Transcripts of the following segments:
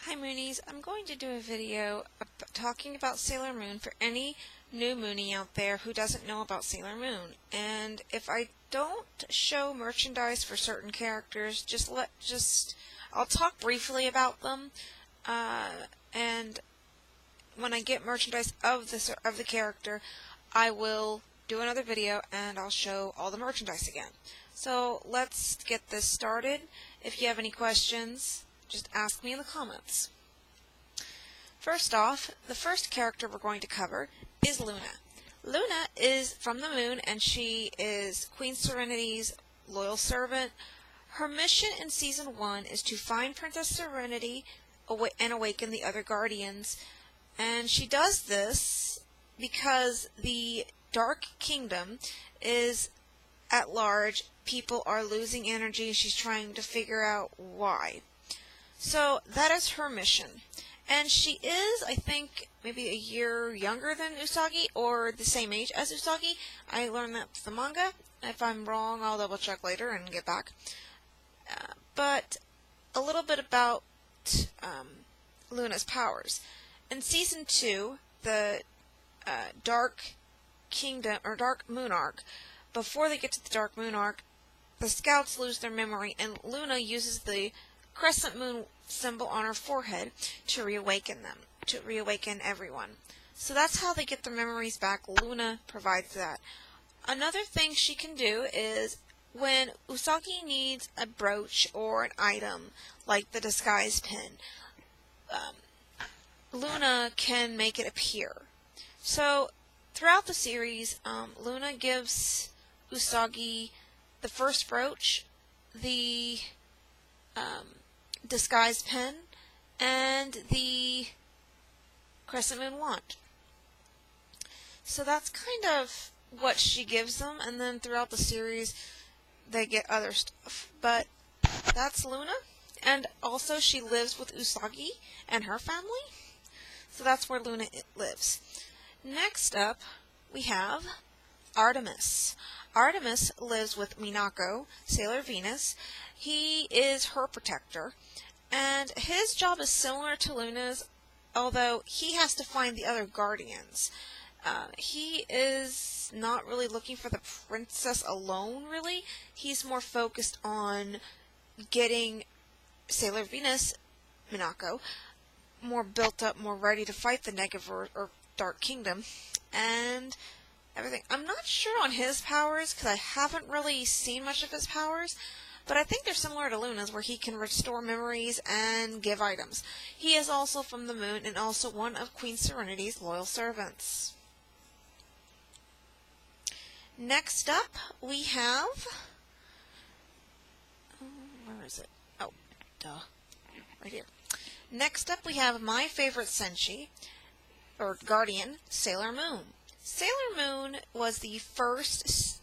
Hi Moonies, I'm going to do a video talking about Sailor Moon for any new Moonie out there who doesn't know about Sailor Moon. And if I don't show merchandise for certain characters, I'll talk briefly about them. And when I get merchandise of the character, I will do another video and I'll show all the merchandise again. So let's get this started. If you have any questions, just ask me in the comments. First off, the first character we're going to cover is Luna. Luna is from the moon and she is Queen Serenity's loyal servant. Her mission in Season 1 is to find Princess Serenity and awaken the other Guardians. And she does this because the Dark Kingdom is at large. People are losing energy. She's trying to figure out why. So that is her mission. And she is, I think, maybe a year younger than Usagi, or the same age as Usagi. I learned that from the manga. If I'm wrong, I'll double check later and get back. But a little bit about Luna's powers. In Season 2, the Dark Kingdom, or Dark Moon Arc, before they get to the Dark Moon Arc, the scouts lose their memory, and Luna uses the crescent moon symbol on her forehead to reawaken them, to reawaken everyone. So that's how they get their memories back. Luna provides that. Another thing she can do is when Usagi needs a brooch or an item, like the disguise pin, Luna can make it appear. So throughout the series, Luna gives Usagi the first brooch, the disguise pen, and the crescent moon wand. So that's kind of what she gives them, and then throughout the series they get other stuff. But that's Luna, and also she lives with Usagi and her family. So that's where Luna lives. Next up we have Artemis. Artemis lives with Minako, Sailor Venus. He is her protector, and his job is similar to Luna's, although he has to find the other Guardians. He is not really looking for the princess alone, really. He's more focused on getting Sailor Venus, Minako, more built up, more ready to fight the negative or Dark Kingdom, and everything. I'm not sure on his powers because I haven't really seen much of his powers, but I think they're similar to Luna's, where he can restore memories and give items. He is also from the moon and also one of Queen Serenity's loyal servants. Next up we have, where is it? Oh, duh, right here. Next up we have my favorite Senshi, or Guardian, Sailor Moon. Sailor Moon was the first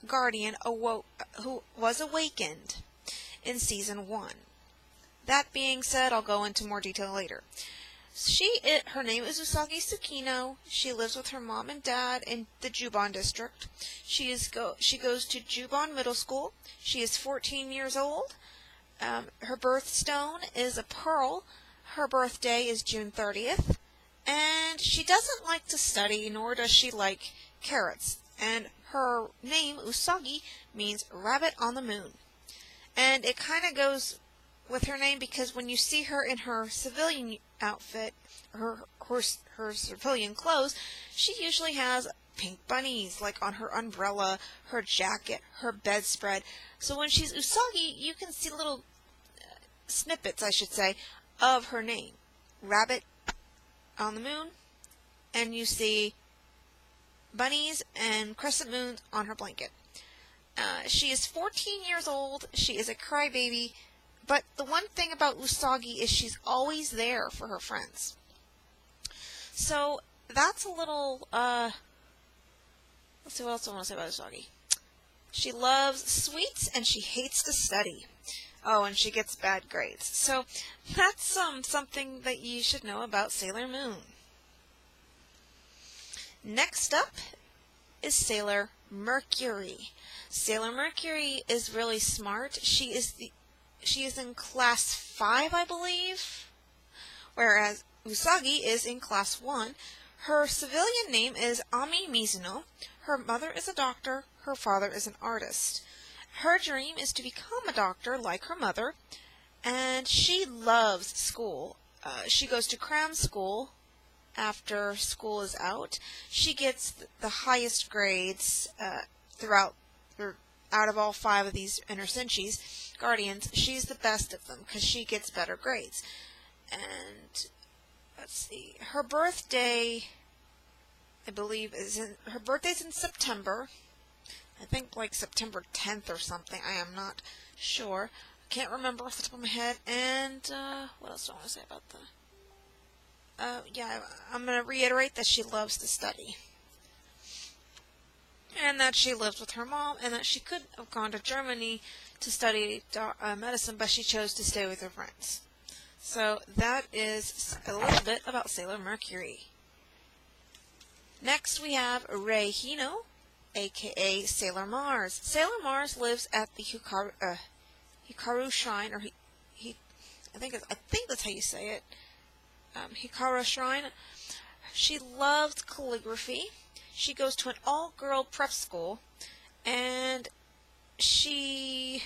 Guardian who was awakened in Season 1. That being said, I'll go into more detail later. Her name is Usagi Tsukino. She lives with her mom and dad in the Juban district. She goes to Juban Middle School. She is 14 years old. Her birthstone is a pearl. Her birthday is June 30th. And she doesn't like to study, nor does she like carrots. And her name, Usagi, means rabbit on the moon. And it kind of goes with her name because when you see her in her civilian outfit, her civilian clothes, she usually has pink bunnies, like on her umbrella, her jacket, her bedspread. So when she's Usagi, you can see little snippets, I should say, of her name. Rabbit on the moon, and you see bunnies and crescent moons on her blanket. She is 14 years old. She is a crybaby, but the one thing about Usagi is she's always there for her friends. So that's a little, let's see what else I want to say about Usagi. She loves sweets and she hates to study. Oh, and she gets bad grades. So that's something that you should know about Sailor Moon. Next up is Sailor Mercury. Sailor Mercury is really smart. She is in class 5, I believe. whereas Usagi is in Class 1. Her civilian name is Ami Mizuno. Her mother is a doctor. Her father is an artist. Her dream is to become a doctor like her mother, and she loves school. She goes to cram school after school is out. She gets the highest grades out of all 5 of these Inner Senshis Guardians. She's the best of them because she gets better grades. And let's see, her birthday, I believe, her birthday's in September. I think like September 10th or something. I am not sure. I can't remember off the top of my head. And what else do I want to say about yeah, I'm going to reiterate that she loves to study. And that she lives with her mom, and that she could have gone to Germany to study medicine, but she chose to stay with her friends. So that is a little bit about Sailor Mercury. Next we have Rei Hino, aka Sailor Mars. Sailor Mars lives at the Hikaru Shrine, or I think that's how you say it. Hikaru Shrine. She loves calligraphy. She goes to an all-girl prep school, and she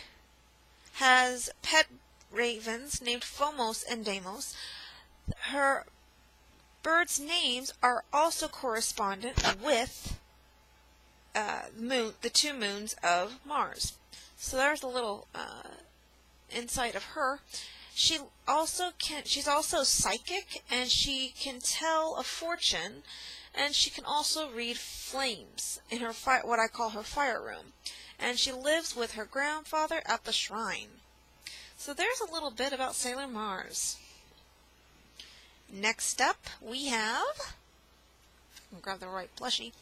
has pet ravens named Phomos and Deimos. Her birds' names are also correspondent with the 2 moons of Mars. So there's a little insight of her. She's also psychic, and she can tell a fortune, and she can also read flames in her what I call her fire room. And she lives with her grandfather at the shrine. So there's a little bit about Sailor Mars. Next up we have, I'll grab the right plushie.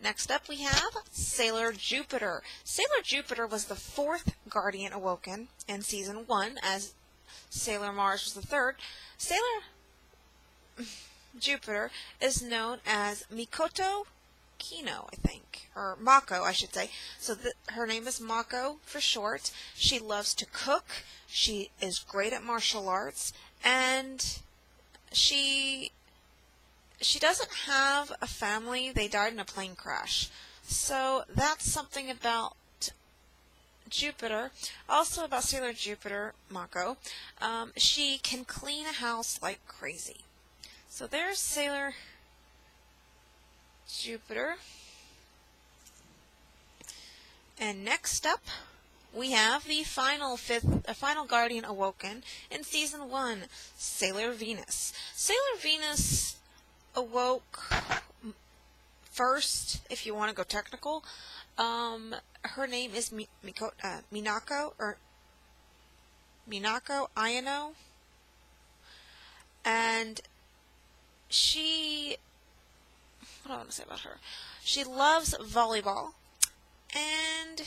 Next up we have Sailor Jupiter. Sailor Jupiter was the 4th Guardian Awoken in Season 1, as Sailor Mars was the 3rd. Sailor Jupiter is known as Mikoto Kino, I think, or Mako, I should say. So her name is Mako for short. She loves to cook. She is great at martial arts, and she doesn't have a family. They died in a plane crash. So that's something about Jupiter. Also about Sailor Jupiter, Mako, she can clean a house like crazy. So there's Sailor Jupiter. And next up, we have the final Guardian Awoken in Season 1, Sailor Venus. Sailor Venus awoke first, if you want to go technical. Her name is Minako Ayano. And what do I want to say about her? She loves volleyball, and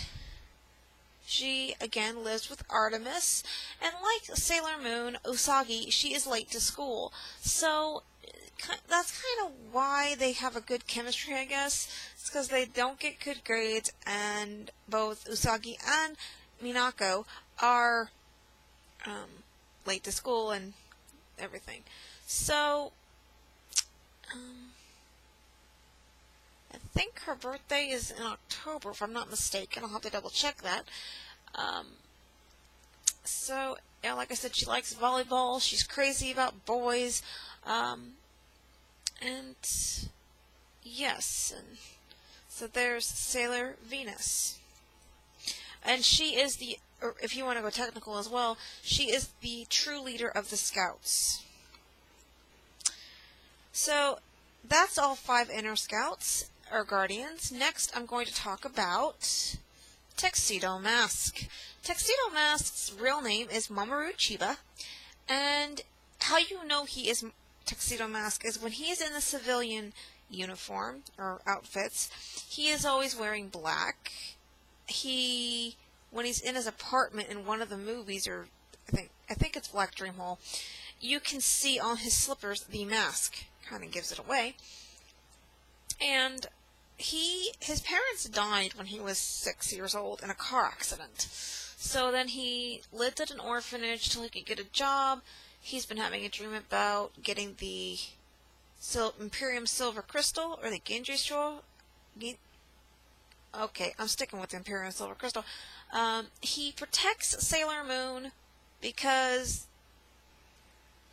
she, again, lives with Artemis, and like Sailor Moon, Usagi, she is late to school. So that's kind of why they have a good chemistry, I guess. It's because they don't get good grades, and both Usagi and Minako are late to school and everything. So I think her birthday is in October, if I'm not mistaken. I'll have to double check that. So, yeah, like I said, she likes volleyball. She's crazy about boys. And yes, and so there's Sailor Venus. And she is or if you want to go technical as well, she is the true leader of the Scouts. So that's all 5 Inner Scouts, or Guardians. Next, I'm going to talk about Tuxedo Mask. Tuxedo Mask's real name is Mamoru Chiba, and how you know he is Tuxedo Mask is when he is in the civilian uniform, or outfits, he is always wearing black. When he's in his apartment in one of the movies, or I think it's Black Dream Hole, you can see on his slippers the mask. Kind of gives it away. And his parents died when he was 6 years old in a car accident. So then he lived at an orphanage till he could get a job. he's been having a dream about getting the Imperium Silver Crystal, or the Gendry Scroll. Okay, I'm sticking with the Imperium Silver Crystal. He protects Sailor Moon because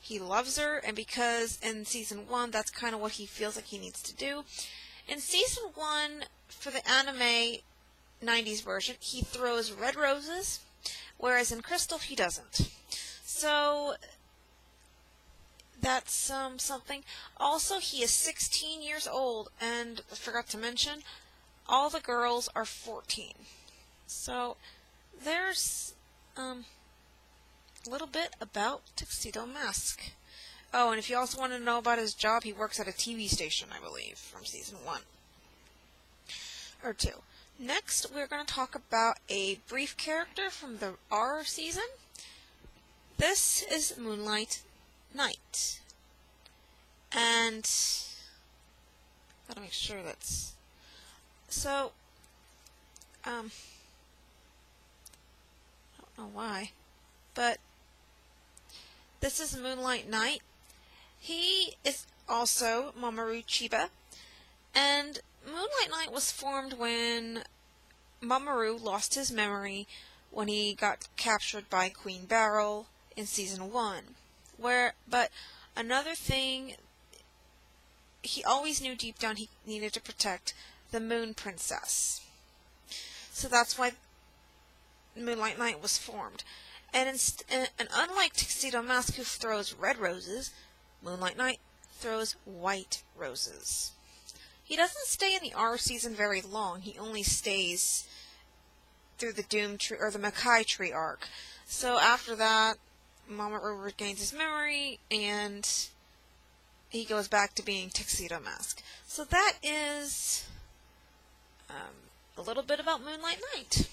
he loves her, and because in Season 1, that's kind of what he feels like he needs to do. In Season 1, for the anime 90s version, he throws red roses, whereas in Crystal, he doesn't. So, that's something. Also, he is 16 years old, and I forgot to mention, all the girls are 14. So, there's a little bit about Tuxedo Mask. Oh, and if you also want to know about his job, he works at a TV station, I believe, from Season 1. Or 2. Next, we're going to talk about a brief character from the R season. This is Moonlight Knight. And gotta make sure that's so I don't know why, but this is Moonlight Knight. He is also Mamoru Chiba, and Moonlight Knight was formed when Mamoru lost his memory when he got captured by Queen Beryl in Season 1. But another thing, he always knew deep down he needed to protect the Moon Princess. So that's why Moonlight Knight was formed. And unlike Tuxedo Mask, who throws red roses, Moonlight Knight throws white roses. He doesn't stay in the R season very long. He only stays through the Doom Tree or the Makai Tree arc. So after that, Mamoru regains his memory, and he goes back to being Tuxedo Mask. So that is a little bit about Moonlight Knight.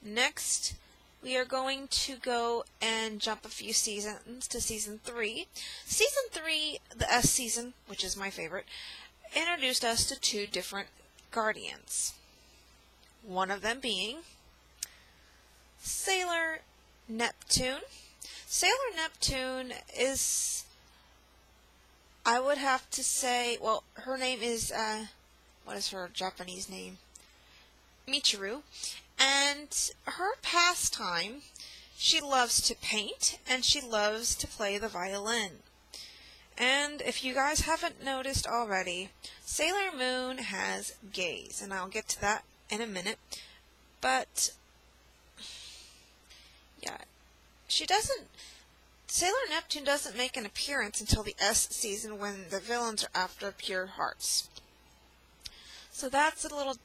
Next, we are going to go and jump a few seasons to Season 3. Season 3, the S season, which is my favorite, introduced us to 2 different Guardians. One of them being Sailor Neptune. Sailor Neptune is, I would have to say, well, her name is, what is her Japanese name? Michiru. And her pastime, she loves to paint, and she loves to play the violin. And if you guys haven't noticed already, Sailor Moon has gaze, and I'll get to that in a minute. But yeah, Sailor Neptune doesn't make an appearance until the S season when the villains are after Pure Hearts. So that's a little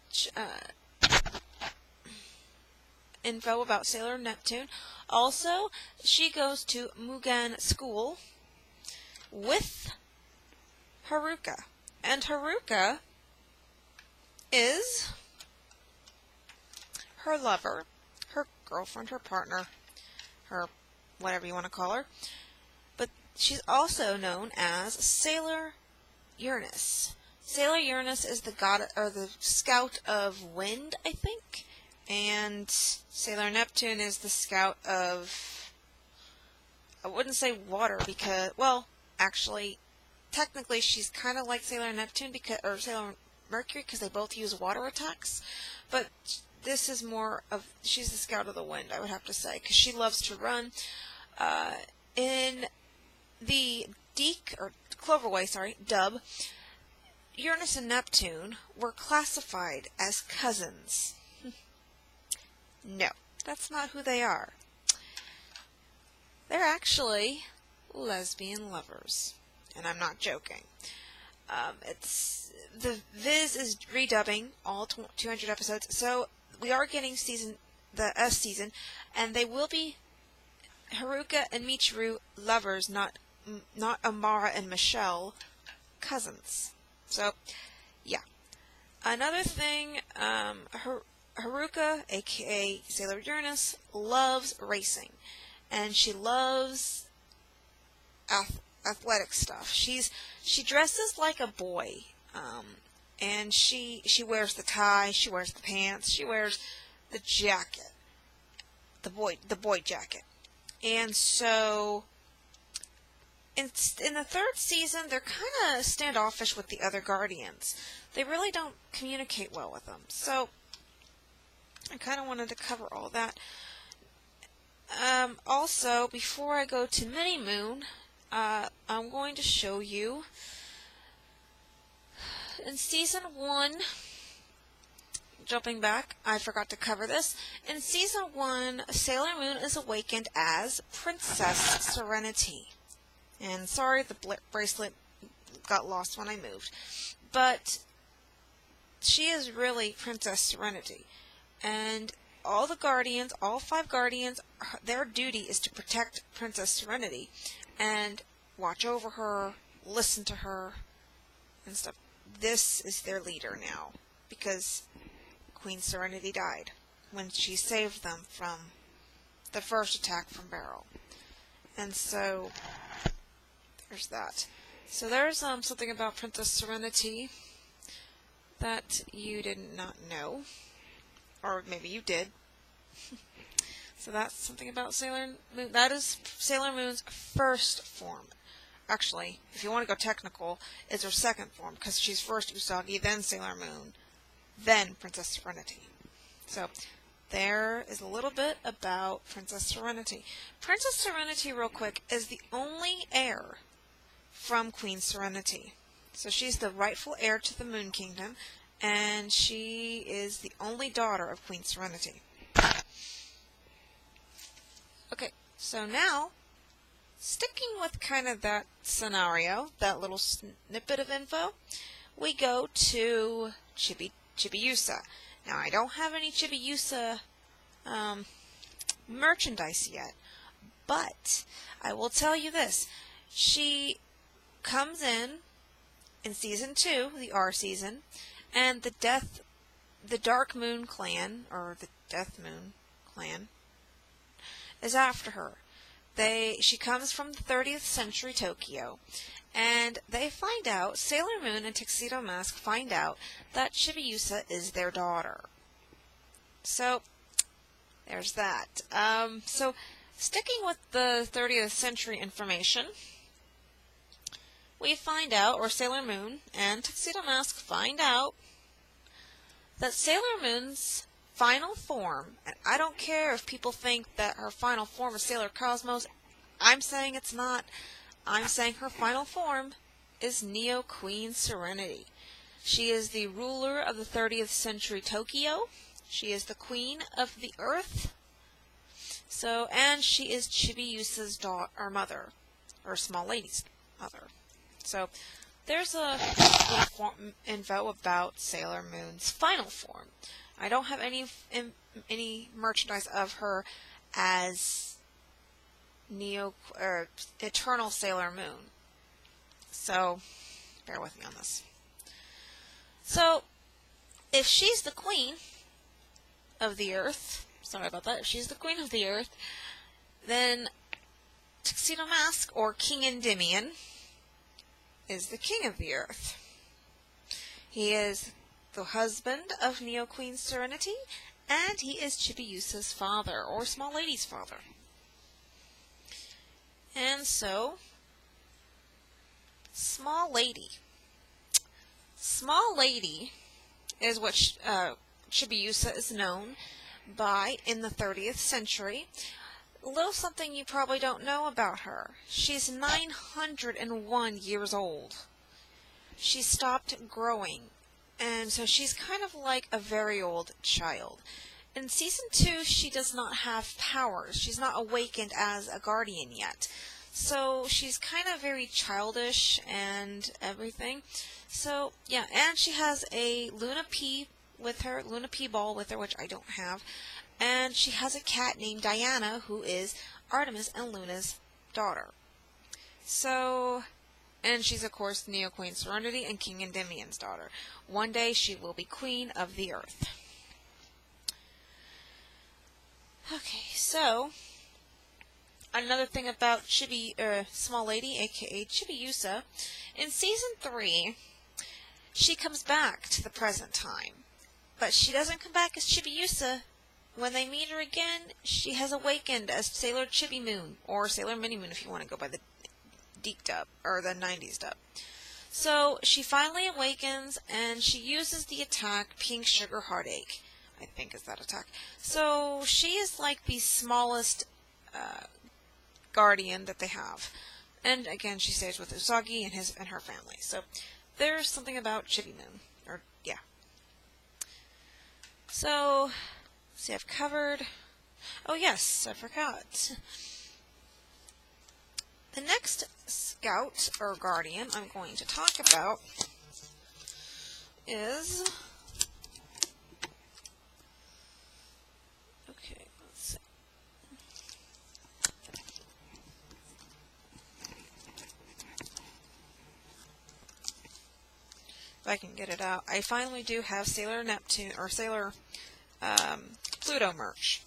info about Sailor Neptune. Also, she goes to Mugen School with Haruka. And Haruka is her lover, her girlfriend, her partner, her whatever you want to call her. But she's also known as Sailor Uranus. Sailor Uranus is the god, or the scout of wind, I think. And Sailor Neptune is the scout of, I wouldn't say water because, well, actually, technically she's kind of like Sailor Neptune or Sailor Mercury because they both use water attacks. But this is more of, she's the scout of the wind, I would have to say, because she loves to run. In the Cloverway dub, Uranus and Neptune were classified as cousins. No, that's not who they are. They're actually lesbian lovers, and I'm not joking. The Viz is redubbing all 200 episodes, so we are getting the S season, and they will be Haruka and Michiru lovers, not Amara and Michelle cousins. So, yeah. Another thing, Haruka, aka Sailor Uranus, loves racing, and she loves athletic stuff. She dresses like a boy, and she wears the tie, she wears the pants, she wears the jacket, the boy jacket. And so in the third season, they're kind of standoffish with the other Guardians. They really don't communicate well with them. So I kind of wanted to cover all that. Also, before I go to Mini Moon, I'm going to show you in Season 1, jumping back, I forgot to cover this. In Season 1, Sailor Moon is awakened as Princess Serenity. And sorry, the bracelet got lost when I moved. But she is really Princess Serenity. And all the Guardians, all 5 Guardians, their duty is to protect Princess Serenity and watch over her, listen to her, and stuff. This is their leader now, because Queen Serenity died when she saved them from the first attack from Beryl. And so there's that. So there's something about Princess Serenity that you did not know, or maybe you did. So that's something about Sailor Moon. That is Sailor Moon's first form. Actually, if you want to go technical, it's her second form, because she's first Usagi, then Sailor Moon, then Princess Serenity. So there is a little bit about Princess Serenity. Princess Serenity, real quick, is the only heir from Queen Serenity. So she's the rightful heir to the Moon Kingdom, and she is the only daughter of Queen Serenity. Okay, so now, sticking with kind of that scenario, that little snippet of info, we go to Chibiusa. Now, I don't have any Chibiusa merchandise yet, but I will tell you this. She comes in Season 2, the R season, and the Dark Moon Clan, or the Death Moon Clan, is after her. She comes from the 30th century Tokyo, and they find out, Sailor Moon and Tuxedo Mask find out that Chibiusa is their daughter. So, there's that. So, sticking with the 30th century information, we find out, or Sailor Moon and Tuxedo Mask find out, that Sailor Moon's final form, and I don't care if people think that her final form is Sailor Cosmos, I'm saying it's not. I'm saying her final form is Neo Queen Serenity. She is the ruler of the 30th century Tokyo. She is the queen of the earth. So, and she is Chibiusa's daughter, or mother, or Small Lady's mother. So, there's a little info about Sailor Moon's final form. I don't have any merchandise of her as Eternal Sailor Moon. So, bear with me on this. So, if she's the queen of the earth, sorry about that, if she's the queen of the earth, then Tuxedo Mask, or King Endymion, is the king of the earth. He is the husband of Neo Queen Serenity, and he is Chibiusa's father, or Small Lady's father. And so, Small Lady. Small Lady is what Chibiusa is known by in the 30th century. A little something you probably don't know about her. She's 901 years old. She stopped growing, and so she's kind of like a very old child. In Season 2, she does not have powers. She's not awakened as a guardian yet. So she's kind of very childish and everything. So, yeah, and she has a Luna P with her, Luna P ball with her, which I don't have. And she has a cat named Diana, who is Artemis and Luna's daughter. So, and she's, of course, Neo Queen Serenity and King Endymion's daughter. One day she will be queen of the earth. Okay, so, another thing about Small Lady, aka Chibiusa, in Season 3, she comes back to the present time. But she doesn't come back as Chibiusa. When they meet her again, she has awakened as Sailor Chibi Moon, or Sailor Mini Moon if you want to go by DiC dub, or the 90s dub. So she finally awakens, and she uses the attack Pink Sugar Heartache, I think is that attack. So she is like the smallest guardian that they have. And again, she stays with Usagi and her family. So there's something about Chibi Moon. Or, yeah. So, see, I've covered... Oh, yes, I forgot. The next scout, or guardian, I'm going to talk about is... Okay, let's see. If I can get it out. I finally do have Sailor Neptune, or Sailor Pluto merch.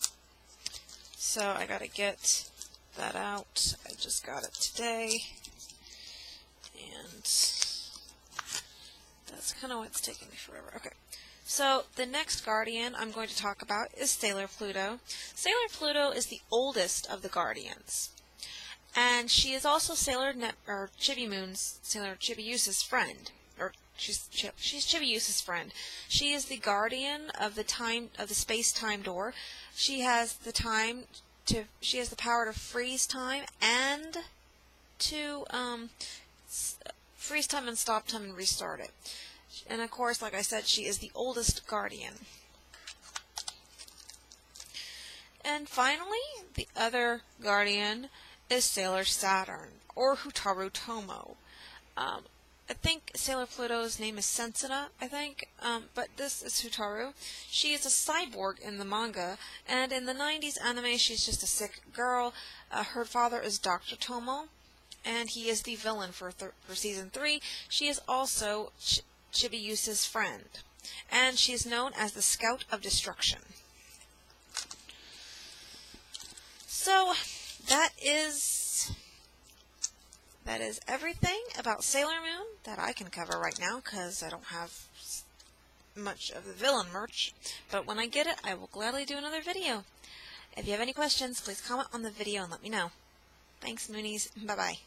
So I gotta get that out. I just got it today. And that's kind of what's taking me forever. Okay. So the next guardian I'm going to talk about is Sailor Pluto. Sailor Pluto is the oldest of the guardians. And she is also Chibi Moon's, Sailor Chibiusa's friend. She's Chibiusa's friend. She is the guardian of the space-time door. She has the power to freeze time and to freeze time and stop time and restart it. And of course, like I said, she is the oldest guardian. And finally, the other guardian is Sailor Saturn, or Hotaru Tomo. I think Sailor Pluto's name is Sensuna, I think, but this is Hotaru. She is a cyborg in the manga, and in the 90s anime, she's just a sick girl. Her father is Dr. Tomo, and he is the villain for Season 3. She is also Chibiusa's friend, and she is known as the Scout of Destruction. So, that is everything about Sailor Moon that I can cover right now, because I don't have much of the villain merch. But when I get it, I will gladly do another video. If you have any questions, please comment on the video and let me know. Thanks, Moonies. Bye-bye.